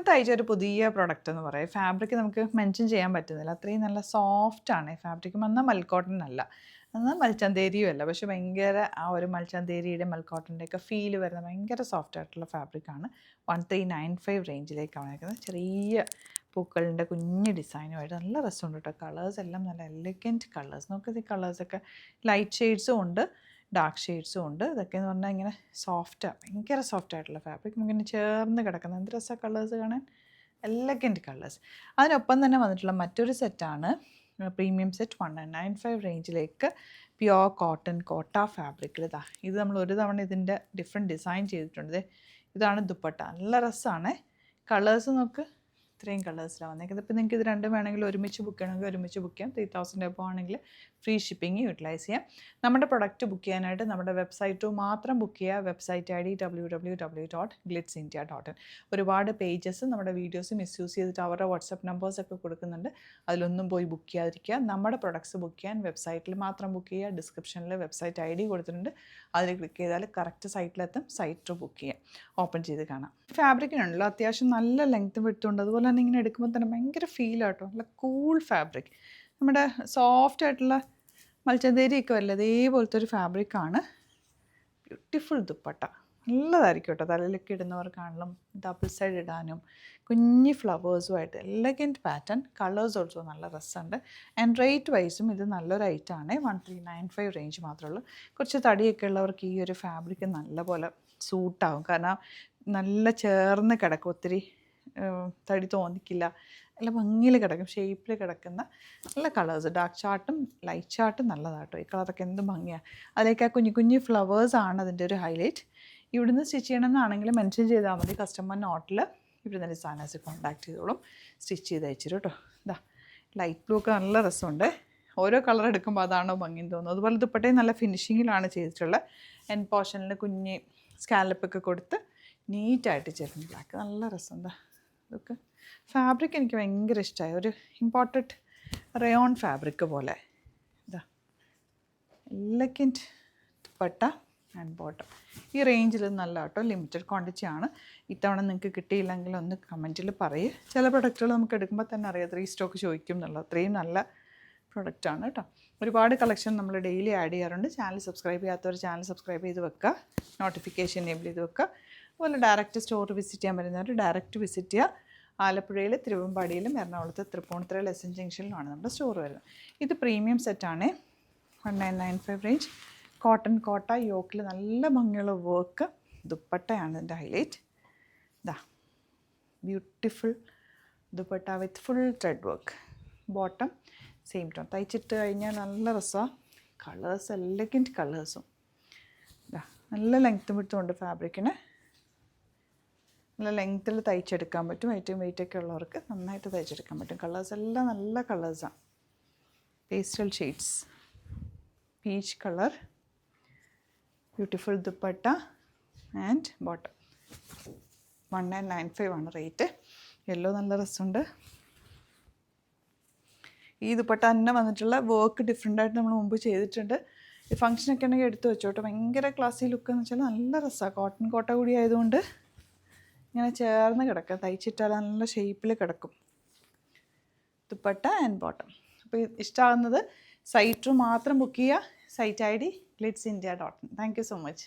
ഇന്നത്തെ ആഴ്ച ഒരു പുതിയ പ്രൊഡക്റ്റ് എന്ന് പറയും. ഫാബ്രിക് നമുക്ക് മെൻഷൻ ചെയ്യാൻ പറ്റുന്നില്ല. അത്രയും നല്ല സോഫ്റ്റാണ് ഈ ഫാബ്രിക്. എന്നാൽ മൽക്കോട്ടൺ അല്ല, എന്നാൽ മൽച്ചന്തേരിയും അല്ല. പക്ഷേ ഭയങ്കര ആ ഒരു മൽച്ചന്തേരിയുടെ മൽക്കോട്ടൻ്റെയൊക്കെ ഫീൽ വരുന്ന ഭയങ്കര സോഫ്റ്റ് ആയിട്ടുള്ള ഫാബ്രിക്കാണ്. 1395 റേഞ്ചിലേക്കാണ് വയ്ക്കുന്നത്. ചെറിയ പൂക്കളിൻ്റെ കുഞ്ഞ് ഡിസൈനുമായിട്ട് നല്ല രസമുണ്ട് കേട്ടോ. കളേഴ്സ് എല്ലാം നല്ല എലഗൻറ്റ് കളേഴ്സ്. നോക്കത് ഈ കളേഴ്സൊക്കെ ലൈറ്റ് ഷെയ്ഡ്സും ഉണ്ട്, ഡാർക്ക് ഷെയ്ഡ്സും ഉണ്ട്. ഇതൊക്കെ എന്ന് പറഞ്ഞാൽ ഇങ്ങനെ സോഫ്റ്റാണ്, ഭയങ്കര സോഫ്റ്റ് ആയിട്ടുള്ള ഫാബ്രിക്. നമുക്കിങ്ങനെ ചേർന്ന് കിടക്കുന്നത് എന്ത് രസമാണ് കളേഴ്സ് കാണാൻ, എലഗൻറ്റ് കളേഴ്സ്. അതിനൊപ്പം തന്നെ വന്നിട്ടുള്ള മറ്റൊരു സെറ്റാണ് പ്രീമിയം സെറ്റ് 1995 റേഞ്ചിലേക്ക് പ്യുവർ കോട്ടൺ കോട്ട ഫാബ്രിക്കിൽ. ഇത് നമ്മൾ ഒരു തവണ ഇതിൻ്റെ ഡിഫറെൻറ്റ് ഡിസൈൻ ചെയ്തിട്ടുണ്ട്. ഇതാണ് ദുപ്പട്ട. നല്ല രസമാണ്. കളേഴ്സ് നോക്ക്, ഇത്രയും കളേഴ്സിലാണ് വന്നേക്കുന്നത്. ഇപ്പോൾ നിങ്ങൾക്ക് ഇത് രണ്ടും വേണമെങ്കിൽ ഒരുമിച്ച് ബുക്ക് ചെയ്യണമെങ്കിൽ ഒരുമിച്ച് ബുക്ക് ചെയ്യാം. 3000 എബോ ആണെങ്കിൽ ഫ്രീ ഷിപ്പിംഗ് യൂട്ടിലൈസ് ചെയ്യാം. നമ്മുടെ പ്രൊഡക്റ്റ് ബുക്ക് ചെയ്യാനായിട്ട് നമ്മുടെ വെബ്സൈറ്റ് മാത്രം ബുക്ക് ചെയ്യുക. Website ID www.glitzindia.in. ഒരുപാട് പേജസ് നമ്മുടെ വീഡിയോസ് മിസ്യൂസ് ചെയ്തിട്ട് അവരുടെ വാട്സപ്പ് നമ്പേഴ്സൊക്കെ കൊടുക്കുന്നുണ്ട്. അതിലൊന്നും പോയി ബുക്ക് ചെയ്യാതിരിക്കുക. നമ്മുടെ പ്രൊഡക്ട്സ് ബുക്ക് ചെയ്യാൻ വെബ്സൈറ്റിൽ മാത്രം ബുക്ക് ചെയ്യുക. ഡിസ്ക്രിപ്ഷനിൽ വെബ്സൈറ്റ് ID കൊടുത്തിട്ടുണ്ട്. അതിൽ ക്ലിക്ക് ചെയ്താൽ കറക്റ്റ് സൈറ്റിലെത്തും. സൈറ്റ് ബുക്ക് ചെയ്യാം, ഓപ്പൺ ചെയ്ത് കാണാം. ഫാബ്രിക്കിനുണ്ടല്ലോ അത്യാവശ്യം നല്ല ലെങ്ത് വിട്ടുകൊണ്ട്, അതുപോലെ തന്നെ ഇങ്ങനെ എടുക്കുമ്പോൾ തന്നെ ഭയങ്കര ഫീലാട്ടോ. നല്ല കൂൾ ഫാബ്രിക്. നമ്മുടെ സോഫ്റ്റ് ആയിട്ടുള്ള മൽച്ചന്തേരിയൊക്കെ വരില്ല, അതേപോലത്തെ ഒരു ഫാബ്രിക്കാണ്. ബ്യൂട്ടിഫുൾ ദുപ്പട്ട. നല്ലതായിരിക്കും കേട്ടോ, തലയിലൊക്കെ ഇടുന്നവർക്കാണെങ്കിലും ഡബിൾ സൈഡ് ഇടാനും. കുഞ്ഞ് ഫ്ലവേഴ്സുമായിട്ട് എലഗൻറ്റ് പാറ്റേൺ. കളേഴ്സ് ഓൾസോ നല്ല രസമുണ്ട്. ആൻഡ് റേറ്റ് വൈസും ഇത് നല്ലൊരു ഐറ്റമാണ്. 1395 റേഞ്ച് മാത്രമേ ഉള്ളൂ. കുറച്ച് തടിയൊക്കെ ഉള്ളവർക്ക് ഈ ഒരു ഫാബ്രിക് നല്ലപോലെ സൂട്ടാവും. കാരണം നല്ല ചേർന്ന് കിടക്കും, ഒത്തിരി തടി തോന്നിക്കില്ല, നല്ല ഭംഗിയിൽ കിടക്കും, ഷേപ്പിൽ കിടക്കുന്ന നല്ല കളേഴ്സ്. ഡാർക്ക് ചാർട്ടും ലൈറ്റ് ചാർട്ടും നല്ലതാട്ടോ. ഈ കളറൊക്കെ എന്ത് ഭംഗിയാണ്. അതിലേക്ക് ആ കുഞ്ഞു കുഞ്ഞു ഫ്ലവേഴ്സാണ് അതിൻ്റെ ഒരു ഹൈലൈറ്റ്. ഇവിടുന്ന് സ്റ്റിച്ച് ചെയ്യണമെന്നാണെങ്കിൽ മെൻഷൻ ചെയ്താൽ മതി. കസ്റ്റമർ നോട്ടിൽ ഇവിടുന്ന് ഡിസൈനേഴ്സ് കോൺടാക്ട് ചെയ്തോളും, സ്റ്റിച്ച് ചെയ്ത് അയച്ചിരും കേട്ടോ. ഇതാ ലൈറ്റ് ബ്ലൂ ഒക്കെ നല്ല രസമുണ്ട്. ഓരോ കളർ എടുക്കുമ്പോൾ അതാണോ ഭംഗി തോന്നുന്നു. അതുപോലെ ദുപ്പട്ടയും നല്ല ഫിനിഷിങ്ങിലാണ് ചെയ്തിട്ടുള്ളത്. എൻഡ് പോർഷനിൽ കുഞ്ഞ് സ്കാലപ്പൊക്കെ കൊടുത്ത് നീറ്റായിട്ട് ചേർന്ന് ബ്ലാക്ക്. നല്ല രസം. എന്താ ഇതൊക്കെ ഫാബ്രിക് എനിക്ക് ഭയങ്കര ഇഷ്ടമായി. ഒരു ഇമ്പോർട്ടഡ് റയോൺ ഫാബ്രിക് പോലെ. ഇതാ എലഗൻറ്റ് ദുപ്പട്ട ആൻഡ് ബോട്ടം. ഈ റേഞ്ചിൽ നല്ല കേട്ടോ. ലിമിറ്റഡ് ക്വാണ്ടിറ്റി ആണ്. ഇത്തവണ നിങ്ങൾക്ക് കിട്ടിയില്ലെങ്കിൽ ഒന്ന് കമൻറ്റിൽ പറയൂ. ചില പ്രൊഡക്റ്റുകൾ നമുക്ക് എടുക്കുമ്പോൾ തന്നെ അറിയാം റീസ്റ്റോക്ക് ചോദിക്കും എന്നുള്ളത്. അത്രയും നല്ല പ്രൊഡക്റ്റാണ് കേട്ടോ. ഒരുപാട് കളക്ഷൻ നമ്മൾ ഡെയിലി ആഡ് ചെയ്യാറുണ്ട്. ചാനൽ സബ്സ്ക്രൈബ് ചെയ്യാത്തവർ ചാനൽ സബ്സ്ക്രൈബ് ചെയ്ത് വെക്കുക, നോട്ടിഫിക്കേഷൻ എനേബിൾ ചെയ്ത് വെക്കുക. അതുപോലെ ഡയറക്റ്റ് സ്റ്റോർ വിസിറ്റ് ചെയ്യാൻ പറ്റുന്നവർ ഡയറക്റ്റ് വിസിറ്റ് ചെയ്യുക. ആലപ്പുഴയിൽ, തിരുവമ്പാടിയിലും, എറണാകുളത്ത് തൃപ്പൂണിത്തുറ എസ് എൻ ജംഗ്ഷനിലുമാണ് നമ്മുടെ സ്റ്റോർ വരുന്നത്. ഇത് പ്രീമിയം സെറ്റാണ്. 1995 റേഞ്ച് കോട്ടൺ കോട്ട യോക്കിൽ നല്ല ഭംഗിയുള്ള വർക്ക്. ദുപ്പട്ടയാണ് ഇതിൻ്റെ ഹൈലൈറ്റ്. ഇതാ beautiful dupatta with full thread work. Bottom same tone. തയ്ച്ചിട്ട് കഴിഞ്ഞാൽ നല്ല രസമാണ്. കളേഴ്സ് എലഗൻറ്റ് കളേഴ്സും. ഇതാ നല്ല ലെങ്ത്തും വിട്ടുമുണ്ട് ഫാബ്രിക്കിന്. നല്ല ലെങ്ത്തിൽ തയ്ച്ചെടുക്കാൻ പറ്റും. ഏറ്റവും വെയിറ്റൊക്കെ ഉള്ളവർക്ക് നന്നായിട്ട് തയ്ച്ചെടുക്കാൻ പറ്റും. കളേഴ്സ് എല്ലാം നല്ല കളേഴ്സാണ്. Pastel shades, peach colour, beautiful dupatta and bottom. 1995 ആണ് റേറ്റ്. യെല്ലോ നല്ല രസമുണ്ട്. ഈ ദുപ്പട്ട തന്നെ വന്നിട്ടുള്ള വർക്ക് ഡിഫറെൻ്റായിട്ട് നമ്മൾ മുമ്പ് ചെയ്തിട്ടുണ്ട്. ഈ ഫംഗ്ഷനൊക്കെ ഉണ്ടെങ്കിൽ എടുത്ത് വെച്ചോട്ടെ. ഭയങ്കര ക്ലാസി ലുക്ക് എന്ന് വെച്ചാൽ നല്ല രസമാണ്. കോട്ടൺ കോട്ട കൂടി ആയതുകൊണ്ട് ഇങ്ങനെ ചേർന്ന് കിടക്കുക. തയ്ച്ചിട്ടാൽ നല്ല ഷേപ്പിൽ കിടക്കും ദുപ്പട്ട ആൻഡ് ബോട്ടം. അപ്പോൾ ഇഷ്ടമാകുന്നത് സൈറ്റ് മാത്രം ബുക്ക് ചെയ്യുക. Site ID glitzindia.in. Thank you so much.